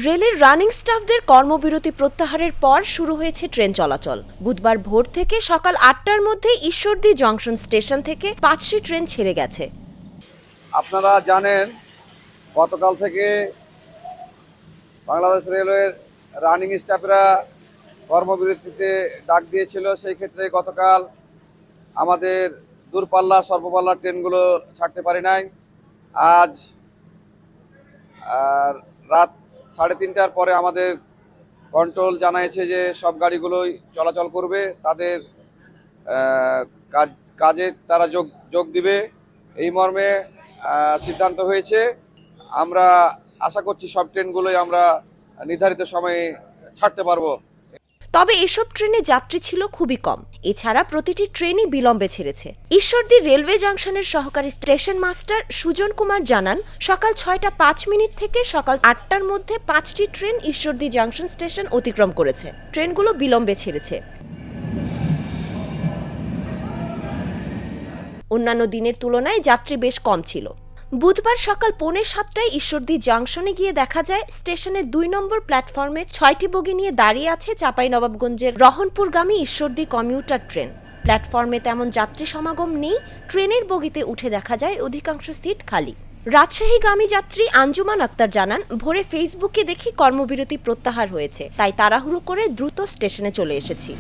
রেলের রানিং স্টাফদের কর্মবিরতি প্রত্যাহারের পর শুরু হয়েছে ট্রেন চলাচল। বুধবার ভোর থেকে সকাল ৮টার মধ্যে ঈশ্বরদী জংশন স্টেশন থেকে ৫টি ট্রেন ছেড়ে গেছে। আপনারা জানেন গতকাল থেকে বাংলাদেশ রেলওয়ের রানিং স্টাফরা কর্মবিরতিতে ডাক দিয়েছিল। সেই ক্ষেত্রে গতকাল আমাদের দূরপাল্লা স্বল্পপাল্লা ট্রেনগুলো ছাড়তে পারি নাই। আজ রাত 3:30টার পরে আমাদের কন্ট্রোল জানিয়েছে যে সব গাড়িগুলোই চলাচল করবে, তাদের কাজে তারা যোগ দিবে, এই মর্মে সিদ্ধান্ত হয়েছে। আমরা আশা করছি সব ট্রেনগুলোই আমরা নির্ধারিত সময়ে ছাড়তে পারবো। তবে এসব ট্রেনে যাত্রী ছিল খুবই কম। এছাড়া প্রতিটি ট্রেনই বিলম্বে ছেড়েছে। ঈশ্বরদী রেলওয়ে জংশনের সহকারী স্টেশন মাস্টার সুজন কুমার জানান, সকাল 6:05 থেকে সকাল 8টার মধ্যে 5টি ট্রেন ঈশ্বরদী জংশন স্টেশন অতিক্রম করেছে। ট্রেনগুলো বিলম্বে ছেড়েছে। অন্যান্য দিনের তুলনায় যাত্রী বেশ কম ছিল। বুধবার সকাল 6:45টায় ঈশ্বরদী জংশনে গিয়ে দেখা যায় স্টেশনের 2 নম্বর প্ল্যাটফর্মে 6টি বগি নিয়ে দাঁড়িয়ে আছে চাঁপাইনবাবগঞ্জের রহনপুরগামী ঈশ্বরদী কমিউটার ট্রেন। প্ল্যাটফর্মে তেমন যাত্রী সমাগম নেই। ট্রেনের বগিতে উঠে দেখা যায় অধিকাংশ সিট খালি। রাজশাহীগামী যাত্রী আঞ্জুমান আক্তার জানান, ভোরে ফেসবুকে দেখি কর্মবিরতি প্রত্যাহার হয়েছে, তাই তাড়াহুড়ো করে দ্রুত স্টেশনে চলে এসেছি।